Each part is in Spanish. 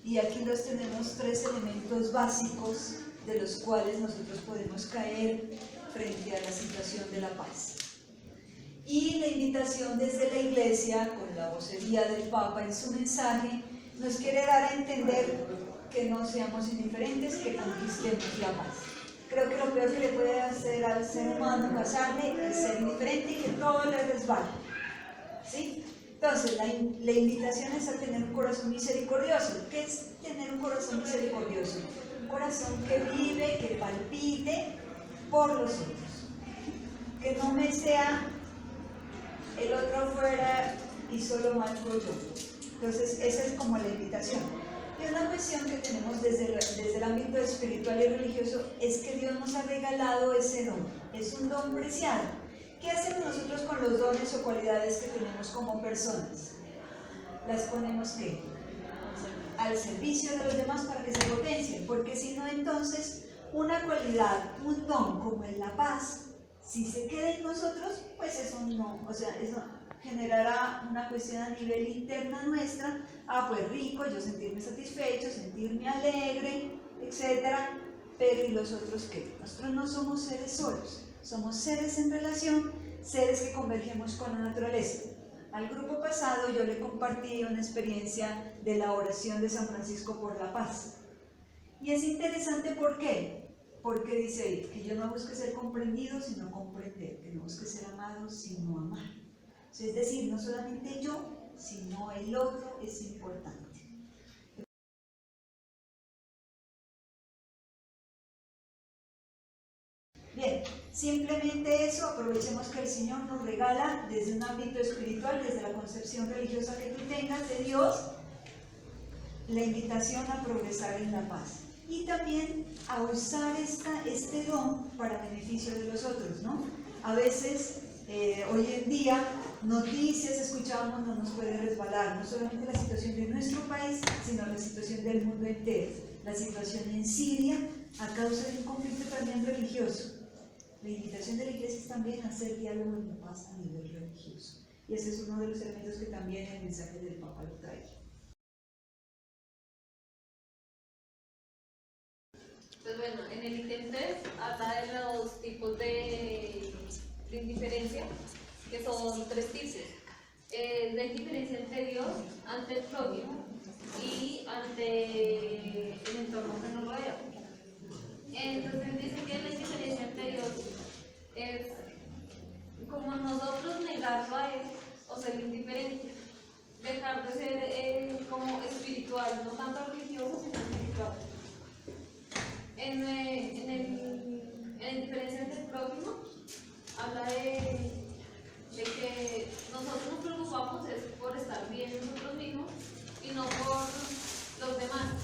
Y aquí los tenemos tres elementos básicos de los cuales nosotros podemos caer frente a la situación de la paz. Y la invitación desde la Iglesia, con la vocería del Papa en su mensaje, nos quiere dar a entender que no seamos indiferentes, que conquistemos la paz. Creo que lo peor que le puede hacer al ser humano pasarle es ser indiferente y que todo le resbale. ¿Sí? Entonces, la invitación es a tener un corazón misericordioso. ¿Qué es tener un corazón misericordioso? Un corazón que vive, que palpite por los otros. Que no me sea el otro afuera y solo marco yo. Entonces, esa es como la invitación. Y una cuestión que tenemos desde el ámbito espiritual y religioso es que Dios nos ha regalado ese don. Es un don preciado. ¿Qué hacemos nosotros con los dones o cualidades que tenemos como personas? Las ponemos ¿qué? Al servicio de los demás para que se potencien, porque si no, entonces una cualidad, un don como en la paz, si se queda en nosotros, pues eso no, o sea, eso generará una cuestión a nivel interna nuestra, pues rico, yo sentirme satisfecho, sentirme alegre, etcétera, pero ¿y los otros qué? Nosotros no somos seres solos, somos seres en relación, seres que convergemos con la naturaleza. Al grupo pasado yo le compartí una experiencia de la oración de San Francisco por la paz. Y es interesante, ¿por qué? Porque dice ahí, que yo no busque ser comprendido, sino comprender, que no busque ser amado, sino amar. Es decir, no solamente yo, sino el otro es importante. Bien, simplemente eso, aprovechemos que el Señor nos regala desde un ámbito espiritual, desde la concepción religiosa que tú tengas de Dios, la invitación a progresar en la paz. Y también a usar este don para beneficio de los otros, ¿no? A veces, hoy en día, noticias escuchamos no nos puede resbalar, no solamente la situación de nuestro país, sino la situación del mundo entero. La situación en Siria, a causa de un conflicto también religioso. La invitación de la Iglesia es también a hacer diálogo en la paz a nivel religioso. Y ese es uno de los elementos que también el mensaje del Papa lo trae. Pues bueno, en el ítem 3 habla de los tipos de indiferencia, que son tres tipos. La indiferencia ante Dios, ante el prójimo y ante el entorno que nos rodea. Entonces dice que la indiferencia ante Dios es como nosotros negarlo a Él o ser indiferente, dejar de ser como espiritual, no tanto religioso, sino espiritual. En la indiferencia ante el prójimo, habla de que nosotros nos preocupamos es por estar bien nosotros mismos y no por los demás.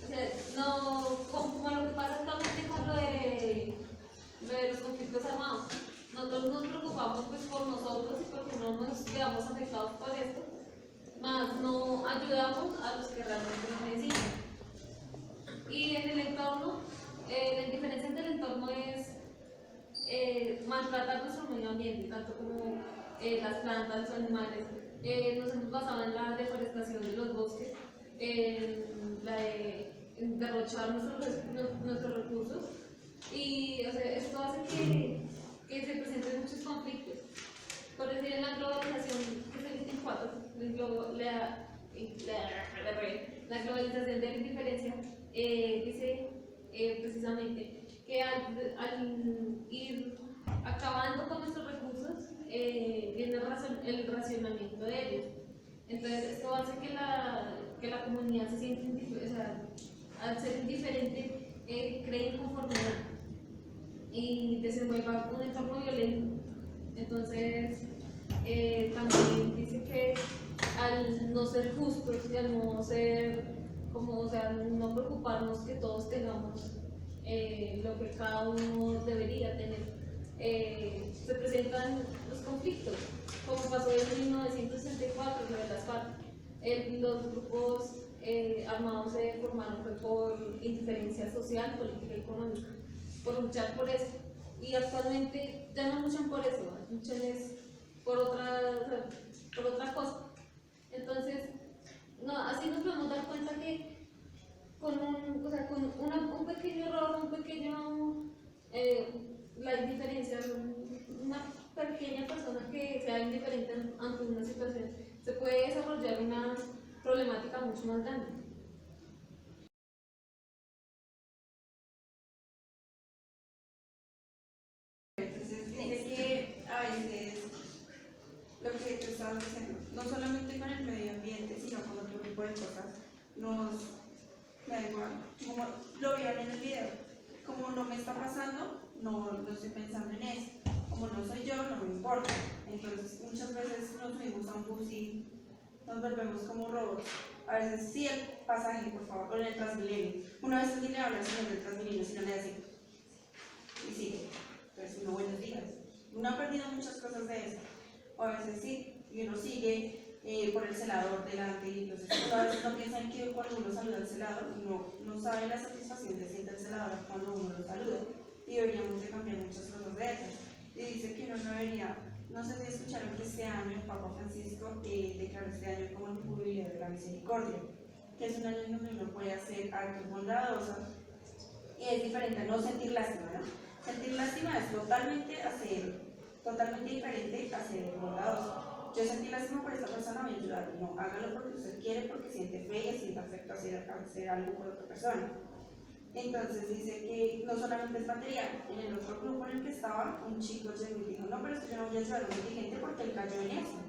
O sea, no como lo que pasa actualmente con lo de los conflictos armados. Nosotros nos preocupamos pues por nosotros y porque no nos quedamos afectados por esto, más no ayudamos a los que realmente lo necesitan. Y en el entorno, la diferencia entre el entorno es maltratar nuestro medio ambiente, tanto como las plantas, los animales. Nos hemos basado en la deforestación de los bosques, en derrochar nuestros recursos, y o sea, esto hace que se presenten muchos conflictos. Por decir, en la globalización, que es el ítem 4, la globalización de la indiferencia, dice precisamente que al ir acabando con nuestros recursos, viene el racionamiento de ellos. Entonces, esto hace que la comunidad se sienta, o sea, al ser indiferente, cree inconformidad y desenvuelva un entorno violento. Entonces, también dice que al no ser justos y al no ser, como, o sea, no preocuparnos que todos tengamos lo que cada uno debería tener, se presentan los conflictos, como pasó en 1964, lo de las FARC. Los grupos armados se formaron fue por indiferencia social, política y económica, por luchar por eso. Y actualmente ya no luchan por eso, luchan por otra cosa. Entonces, no, así nos podemos dar cuenta que o sea, con un pequeño error, la indiferencia, una pequeña persona que sea indiferente ante una situación, se puede desarrollar una problemática mucho más grande. Entonces dice que a veces lo que tú estabas diciendo, no solamente con el medio ambiente, sino con otro tipo de cosas, me da igual, como lo vieron en el video, como no me está pasando, no estoy pensando en eso, como no soy yo, no me importa. Entonces muchas veces nos subimos a un bus y nos volvemos como robots. A veces sí el pasaje, por favor, o en el Transmilenio. Una vez ni le habla al señor del Transmilenio, sino le hace y sigue. Entonces uno, buenos días. Uno ha perdido muchas cosas de eso. O a veces sí, y uno sigue por el celador delante, y entonces uno a veces no piensa en que cuando uno saluda al celador, uno no sabe la satisfacción que siente el celador cuando uno lo saluda. Y deberíamos de cambiar muchas cosas de esas. Y dice que uno no debería, no sé si escucharon que este año el Papa Francisco declaró este año como el jubileo de la misericordia, que es un año en donde uno puede hacer actos bondadosos, y es diferente a no sentir lástima, ¿no? Sentir lástima es totalmente diferente a ser bondadoso. Yo sentí lástima por esta persona, voy a ayudar. No, hágalo porque usted quiere, porque siente fe y siente afecto a hacer algo por otra persona. Entonces dice que no solamente es material. En el otro grupo en el que estaba, un chico llegó y dijo, no, pero es que yo no voy a ayudar a un indigente porque él cayó en eso.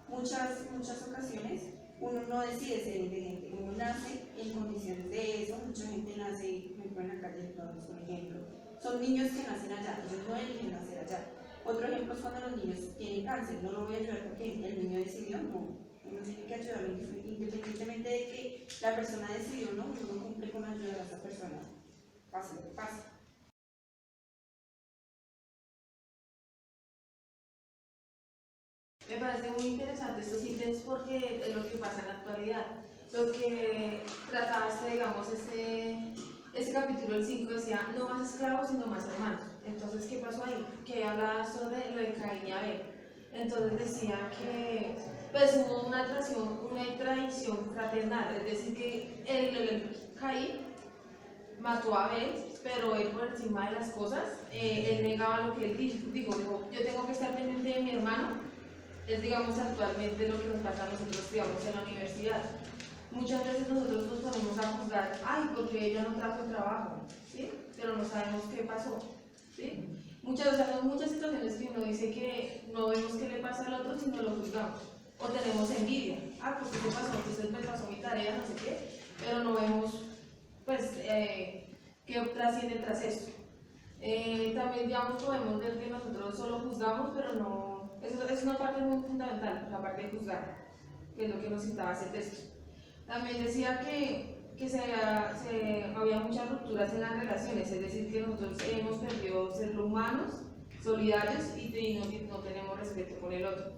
Muchas ocasiones uno no decide ser indigente, uno nace en condiciones de eso. Mucha gente nace, por ejemplo, en la calle, no es un ejemplo. Son niños que nacen allá, ellos no eligen nacer allá. Otro ejemplo es cuando los niños tienen cáncer, no lo voy a ayudar porque el niño decidió, no. Uno tiene que ayudarlo independientemente de que la persona decidió, no, uno cumple con ayudar a esa persona, pase lo que pase. Me parece muy interesante estos ítems porque es lo que pasa en la actualidad. Lo que trataba digamos, este capítulo, el 5, decía no más esclavos sino más hermanos. Entonces, ¿qué pasó ahí? Que hablaba sobre lo de Caín y Abel. Entonces decía que pues hubo una tradición fraternal, es decir, que Caín mató a Abel, pero él por encima de las cosas, él negaba lo que él dijo, yo tengo que estar pendiente de mi hermano. Es, digamos, actualmente lo que nos pasa a nosotros, digamos, en la universidad. Muchas veces nosotros nos ponemos a juzgar, ay, porque ella no trajo el trabajo, ¿sí? Pero no sabemos qué pasó, ¿sí? Muchas situaciones que uno dice que no vemos qué le pasa al otro, sino lo juzgamos. O tenemos envidia, ah, pues qué pasó, entonces me pasó mi tarea, no sé qué, pero no vemos, pues, qué trasciende tras esto. También, digamos, podemos ver que nosotros solo juzgamos, pero no. Eso es una parte muy fundamental, la parte de juzgar, que es lo que nos citaba ese texto. También decía había muchas rupturas en las relaciones, es decir, que nosotros hemos perdido ser humanos, solidarios y no tenemos respeto por el otro.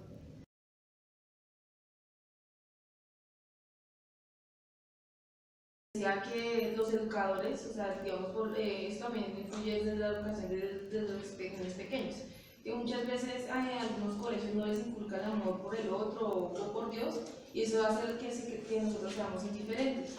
Decía que los educadores, o sea, digamos, esto también influye desde la educación desde los pequeños, que muchas veces en algunos colegios no les inculcan amor por el otro o por Dios, y eso hace que nosotros seamos indiferentes.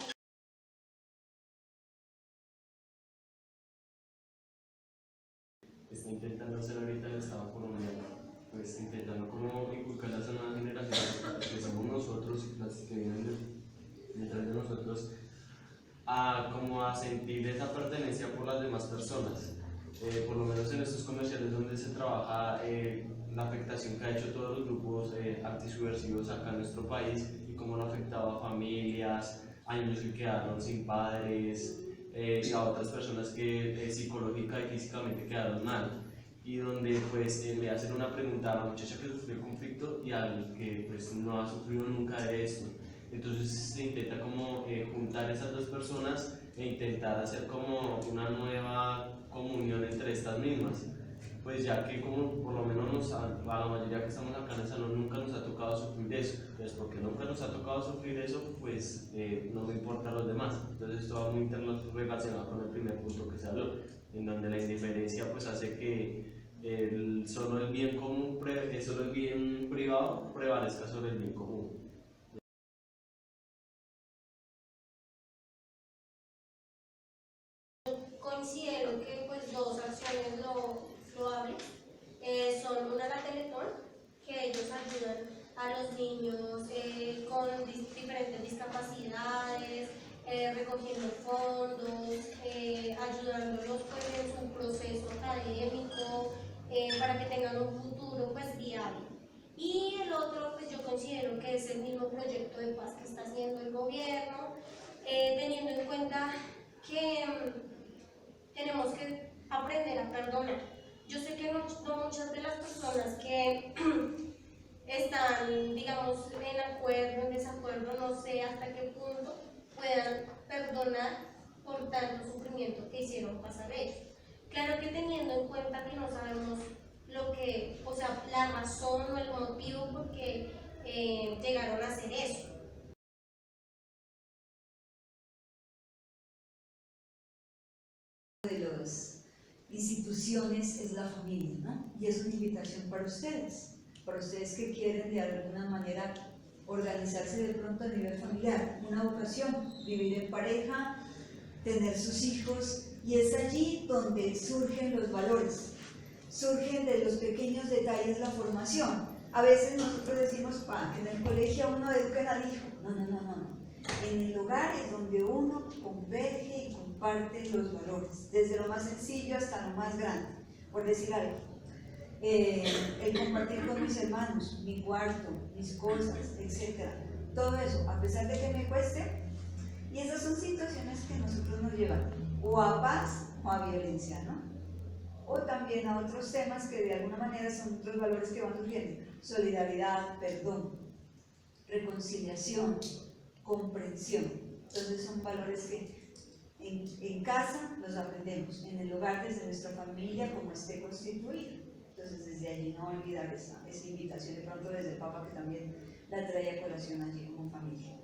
Está intentando hacer ahorita el Estado colombiano, pues intentando como inculcar a las nuevas generaciones, que somos nosotros y las que vienen detrás de nosotros, como a sentir esa pertenencia por las demás personas. Por lo menos en estos comerciales donde se trabaja la afectación que ha hecho todos los grupos antisubversivos acá en nuestro país y cómo lo ha afectado a familias, a niños que quedaron sin padres y a otras personas que psicológica y físicamente quedaron mal. Y donde pues le hacen una pregunta a la muchacha que sufrió el conflicto y al que pues no ha sufrido nunca de esto. Entonces se intenta como juntar esas dos personas e intentar hacer como una nueva comunión entre estas mismas, pues ya que como por lo menos a la mayoría que estamos acá en el salón nunca nos ha tocado sufrir eso, entonces porque nunca nos ha tocado sufrir eso, pues no me importa a los demás. Entonces esto va muy relacionado con el primer punto que se habló, en donde la indiferencia pues hace que solo el bien común, solo el bien privado prevalezca sobre el bien común. considero que pues dos acciones loables son una la Teletón, que ellos ayudan a los niños con diferentes discapacidades, recogiendo fondos, ayudándolos pues, en su proceso académico, para que tengan un futuro pues, viable. Y el otro, pues yo considero que es el mismo proyecto de paz que está haciendo el gobierno, teniendo en cuenta que tenemos que aprender a perdonar. Yo sé que no muchas de las personas que están, digamos, en acuerdo, en desacuerdo, no sé hasta qué punto puedan perdonar por tanto sufrimiento que hicieron pasar ellos. Claro que teniendo en cuenta que no sabemos lo que, o sea, la razón o el motivo por qué llegaron a hacer eso. De las instituciones es la familia, ¿no? Y es una invitación para ustedes que quieren de alguna manera organizarse de pronto a nivel familiar, una vocación, vivir en pareja, tener sus hijos, y es allí donde surgen los valores, surgen de los pequeños detalles la formación. A veces nosotros decimos, en el colegio uno educa al hijo. No. En el hogar es donde uno converge y comparte los valores, desde lo más sencillo hasta lo más grande, por decir algo. El compartir con mis hermanos, mi cuarto, mis cosas, etc. Todo eso, a pesar de que me cueste, y esas son situaciones que nosotros nos llevan o a paz o a violencia, ¿no? O también a otros temas que de alguna manera son otros valores que van surgiendo: solidaridad, perdón, reconciliación, comprensión. Entonces son valores que en casa los aprendemos, en el hogar desde nuestra familia como esté constituida. Entonces desde allí no olvidar esa invitación, de pronto desde el Papa que también la trae a colación allí como familia.